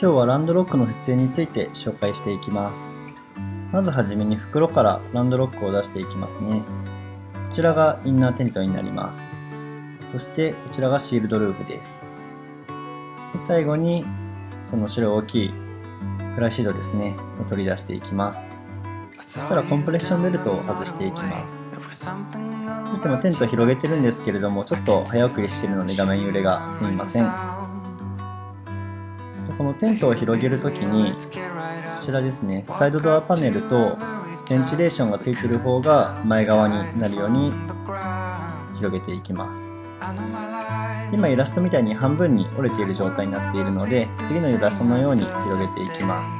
今日はランドロックの設営について紹介していきます。まずはじめに袋からランドロックを出していきますね。こちらがインナーテントになります。そしてこちらがシールドルーフです。で最後にその白大きいフライシートですねを取り出していきます。そしたらコンプレッションベルトを外していきます。そしてもテントを広げてるんですけれども、ちょっと早送りしているので画面揺れがすみません。このテントを広げるときに、こちらですね、サイドドアパネルとベンチレーションがついている方が前側になるように広げていきます。今イラストみたいに半分に折れている状態になっているので、次のイラストのように広げていきます。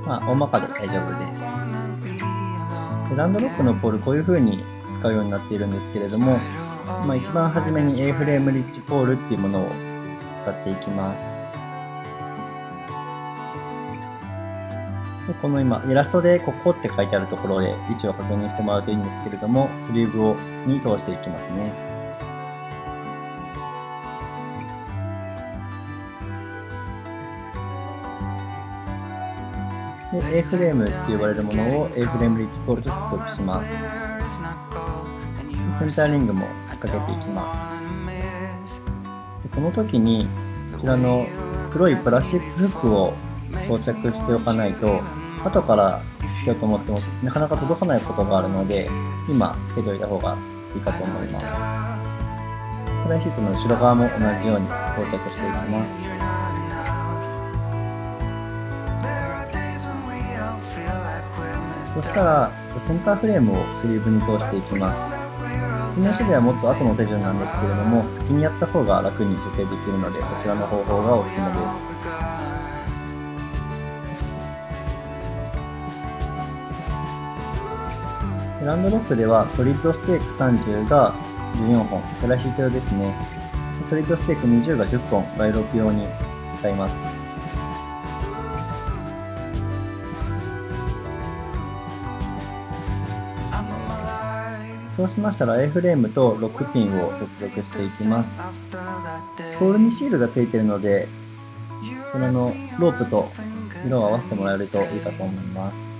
大まかで大丈夫です。ランドロックのポール、こういう風に使うようになっているんですけれども、一番初めに A フレームリッジポールっていうものを使っていきます。でこの今イラストでここって書いてあるところで位置を確認してもらうといいんですけれども、スリーブに通していきますね。で A フレームって呼ばれるものを A フレームリッジポールと接続します。センターリングも引っ掛けていきます。でこの時にこちらの黒いプラスチックフックを装着しておかないと、後からつけようと思ってもなかなか届かないことがあるので、今つけておいた方がいいかと思います。フライシートの後ろ側も同じように装着していきます。そしたらセンターフレームをスリーブに通していきます。説明書ではもっと後の手順なんですけれども、先にやった方が楽に設営できるので、こちらの方法がおすすめです。ランドロックではソリッドステーク30が14本、フライシート用ですね。ソリッドステーク20が10本、バイロープ用に使います。そうしましたら A フレームとロックピンを接続していきます。ポールにシールがついているので、これのロープと色を合わせてもらえるといいかと思います。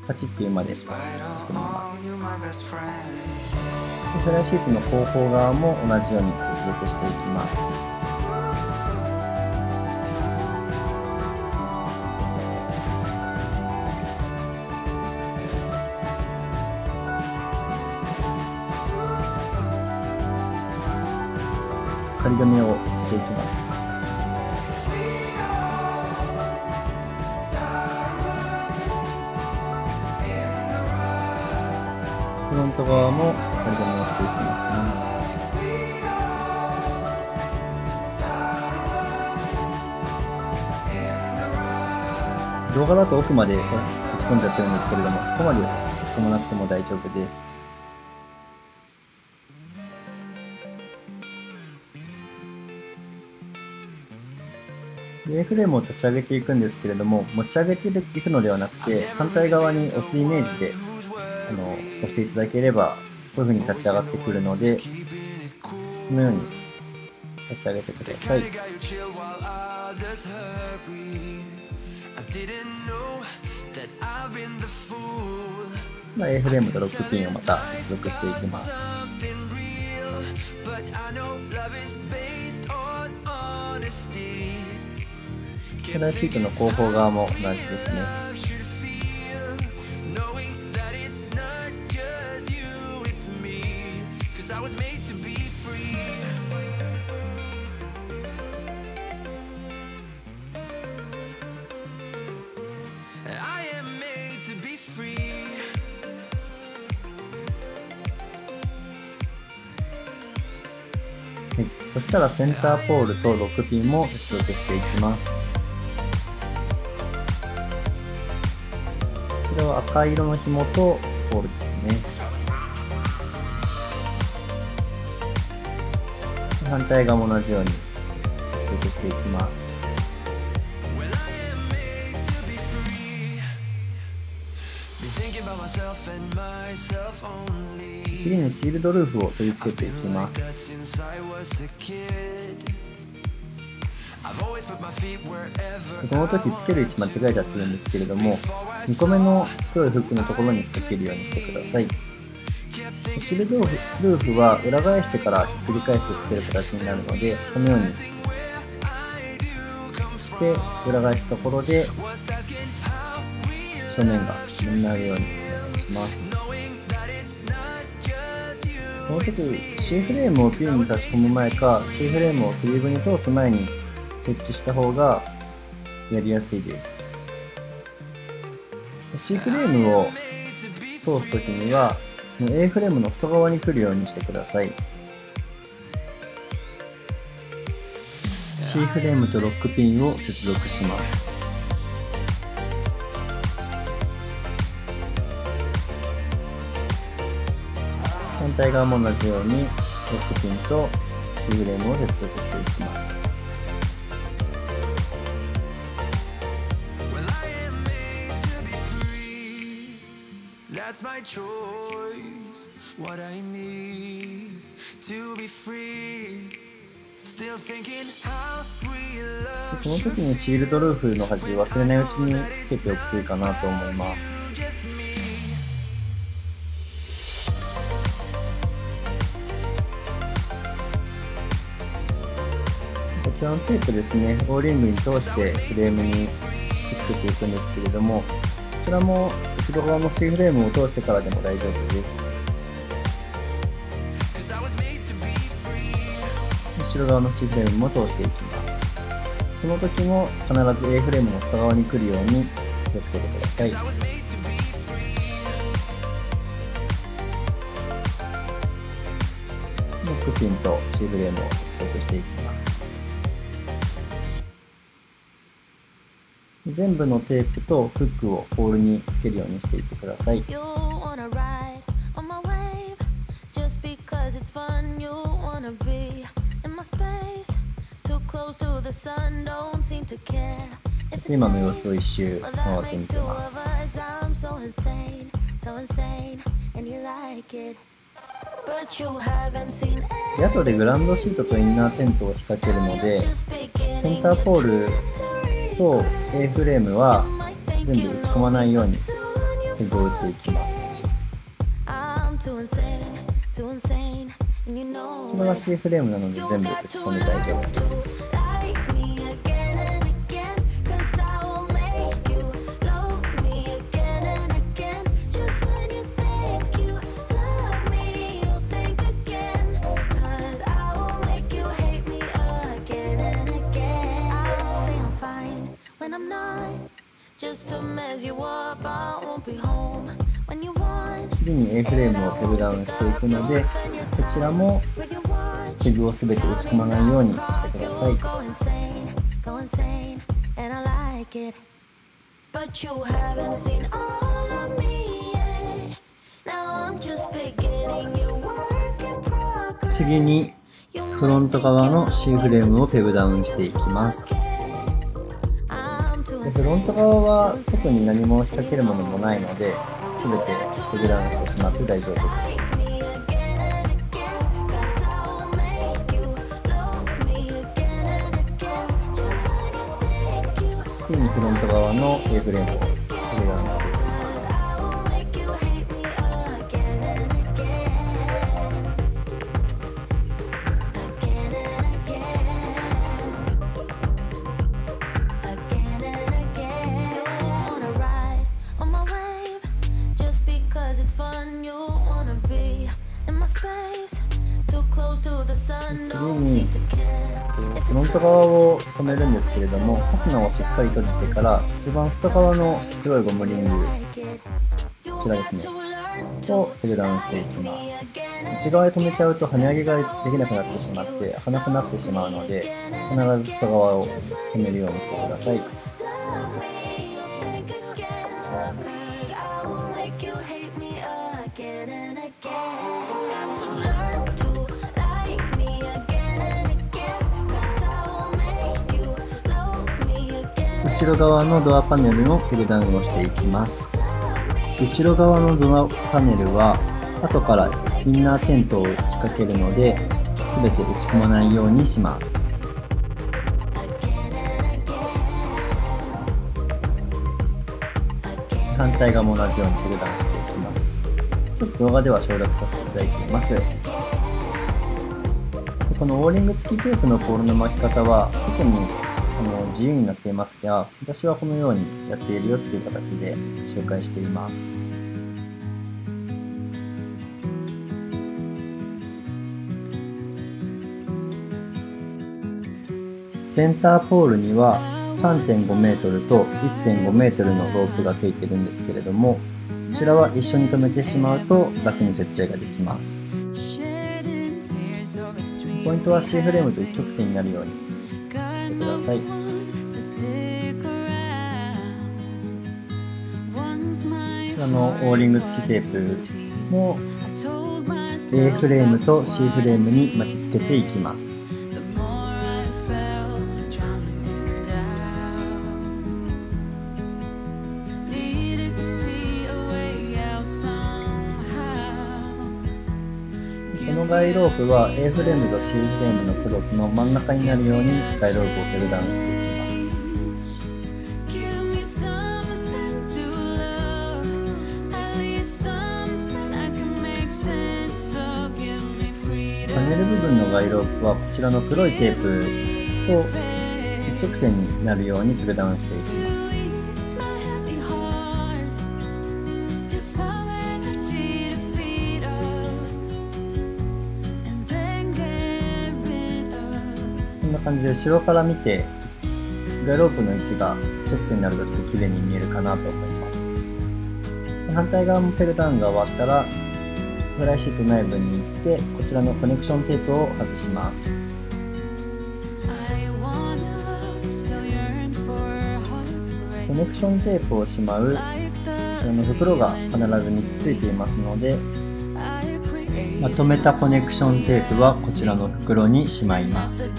パチッというまで差し込みます。フライシートの後方側も同じように接続していきます。仮止めをしていきます。フロント側も仮止めをしていきますね。動画だと奥まで打ち込んじゃってるんですけれども、そこまで打ち込まなくても大丈夫です。A フレームを立ち上げていくんですけれども、持ち上げていくのではなくて、反対側に押すイメージで押していただければ、こういう風に立ち上がってくるので、このように立ち上げてください。A フレームとロックピンをまた接続していきます。フライシートの後方側も同じですね。そしたらセンターポールとロックピンも接続していきます。こちらは赤色の紐とポールですね。反対側も同じように接続していきます。次にシールドルーフを取り付けていきます。この時つける位置間違えちゃってるんですけれども、2個目の黒いフックのところにかけるようにしてください。シールドルーフは裏返してからひっくり返してつける形になるので、このようにして裏返したところで正面がになるようにお願いします。この時 C フレームをピンに差し込む前か C フレームをスリーブに通す前に設置した方がやりやすいです。C フレームを通すときには A フレームの外側に来るようにしてください。C フレームとロックピンを接続します。反対側も同じようにロックピンと C フレームを接続していきます。この時にシールドルーフの端忘れないうちにつけておくといいかなと思います。こちらのテープですね、オーリングに通してフレームにくっつけていくんですけれども、こちらも後ろ側の C フレームを通してからでも大丈夫です。後ろ側の C フレームも通していきます。この時も必ず A フレームの外側に来るように気をつけてください。ロックピンと C フレームを接続していきます。全部のテープとフックをポールにつけるようにしていってください。今の様子を一周回ってみてます。で、後でグランドシートとインナーテントを引っ掛けるので、センターポールと A フレームは全部打ち込まないようにペグを打っていきます。これは C フレームなので全部打ち込んで大丈夫です。次に A フレームをペグダウンしていくので、こちらもペグを全て打ち込まないようにしてください。次にフロント側の C フレームをペグダウンしていきます。フロント側は外に何も引っ掛けるものもないので、全てペグダウンしてしまって大丈夫です。次にフロント側の A フレームをペグダウンしていきます。次にフロント側を留めるんですけれども、ファスナーをしっかり閉じてから一番外側の黒いゴムリング、こちらですね、をペグダウンしていきます。内側で留めちゃうと跳ね上げができなくなってしまって開かなくなってしまうので、必ず外側を留めるようにしてください。後ろ側のドアパネルのペグダウンをしていきます。後ろ側のドアパネルは後からインナーテントを引っ掛けるので全て打ち込まないようにします。反対側も同じようにペグダウンしていきます。ちょっと動画では省略させていただいています。このオーリング付きテープのポールの巻き方は特に自由になっていますが、私はこのようにやっているよっていう形で紹介しています。センターポールには 3.5 メートルと 1.5 メートルのロープがついているんですけれども、こちらは一緒に留めてしまうと楽に設営ができます。ポイントは C フレームと一直線になるようにしてください。こちらのオーリング付きテープも A フレームと C フレームに巻きつけていきます。このガイロープは A フレームと C フレームのクロスの真ん中になるようにガイロープをペグダウンしていきます。パネル部分のガイロープはこちらの黒いテープと一直線になるようにペグダウンしていきます。こんな感じで後ろから見てガイロープの位置が一直線になるとちょっと綺麗に見えるかなと思います。反対側もペグダウンが終わったらフライシート内部に行ってこちらのコネクションテープを外します。コネクションテープをしまうこちらの袋が必ず3つついていますので、まとめたコネクションテープはこちらの袋にしまいます。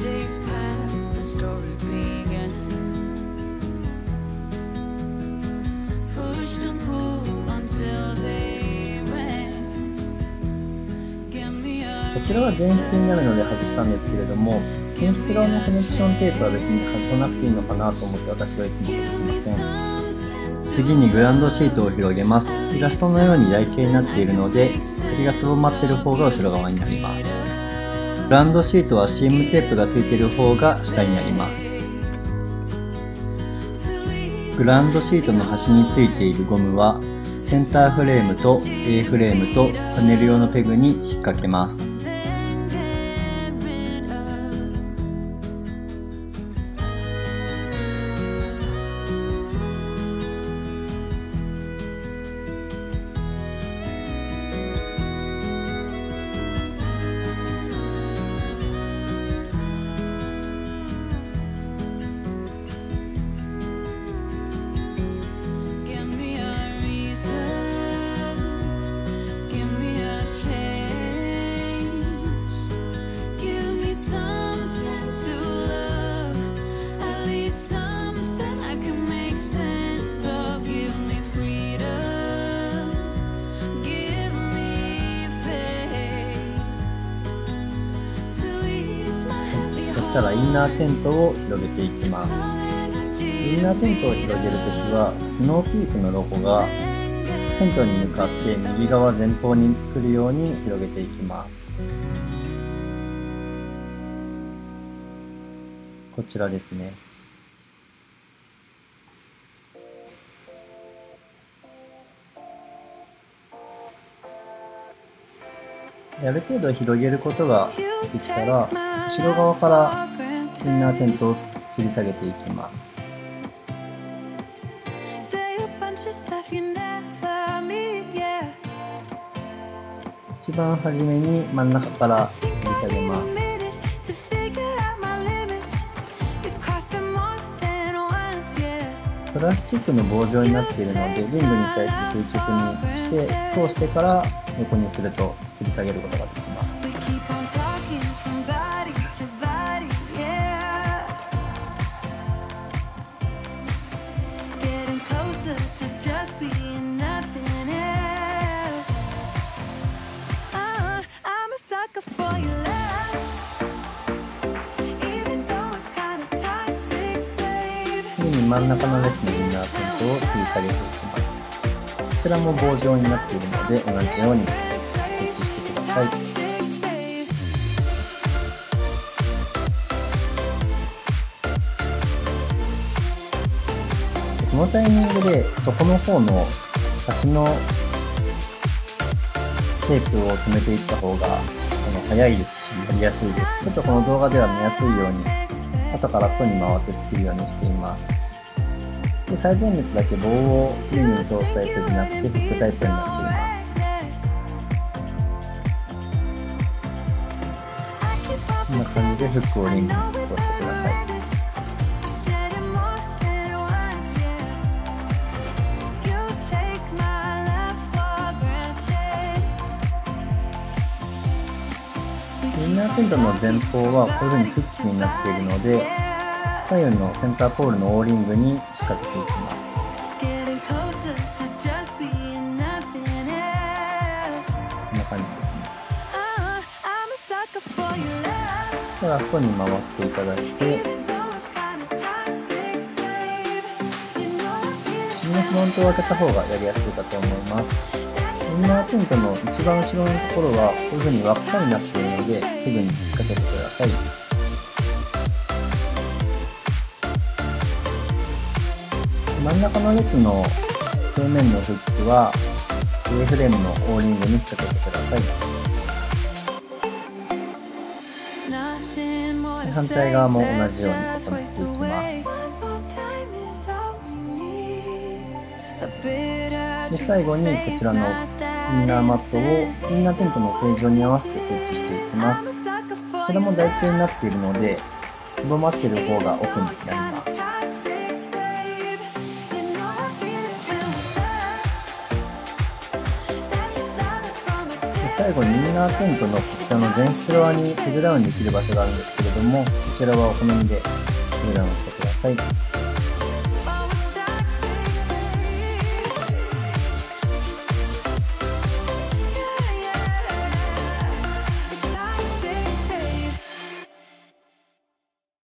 こちらは前室になるので外したんですけれども、寝室側のコネクションテープは別に外さなくていいのかなと思って私はいつも外しません。次にグランドシートを広げます。イラストのように台形になっているので、釣りがすぼまっている方が後ろ側になります。グランドシートはシームテープがついている方が下になります。グランドシートの端についているゴムはセンターフレームと A フレームとパネル用のペグに引っ掛けます。そしたらインナーテントを広げていきます。インナーテントを広げるときはスノーピークのロゴがテントに向かって右側前方に来るように広げていきます。こちらですね。ある程度広げることができたら後ろ側からインナーテントを吊り下げていきます。一番初めに真ん中から吊り下げます。プラスチックの棒状になっているのでリングに対して垂直にして通してから横にすると吊り下げることができます。真ん中の列のインナーテントを吊り下げていきます。こちらも棒状になっているので同じように設置してください。このタイミングで底の方の端のテープを留めていった方が早いですしやりやすいです。ちょっとこの動画では見やすいように後からストに回って作るようにしています。で最前列だけ棒をリングに通すタイプでなくてフックタイプになっています。こんな感じでフックをリングに通してください。インナーテントの前方はこういう風にフックになっているので左右のセンターポールの O リングに引っ掛けていきます。こんな感じですね。ラストに回っていただいて後ろのフロントを開けた方がやりやすいかと思います。インナーテントの一番後ろのところはこういう風に輪っかになっているのでフグに引っ掛けてください。真ん中の列の表面のフックは上フレームの O リングに引っ掛けてください。反対側も同じように固めていきます。で最後にこちらのインナーマットをインナーテントの形状に合わせて設置していきます。こちらも台形になっているのですぼまっている方が奥になります。で最後にインナーテントのこちらの前室側にペグダウンできる場所があるんですけれども、こちらはお好みでペグダウンしてください。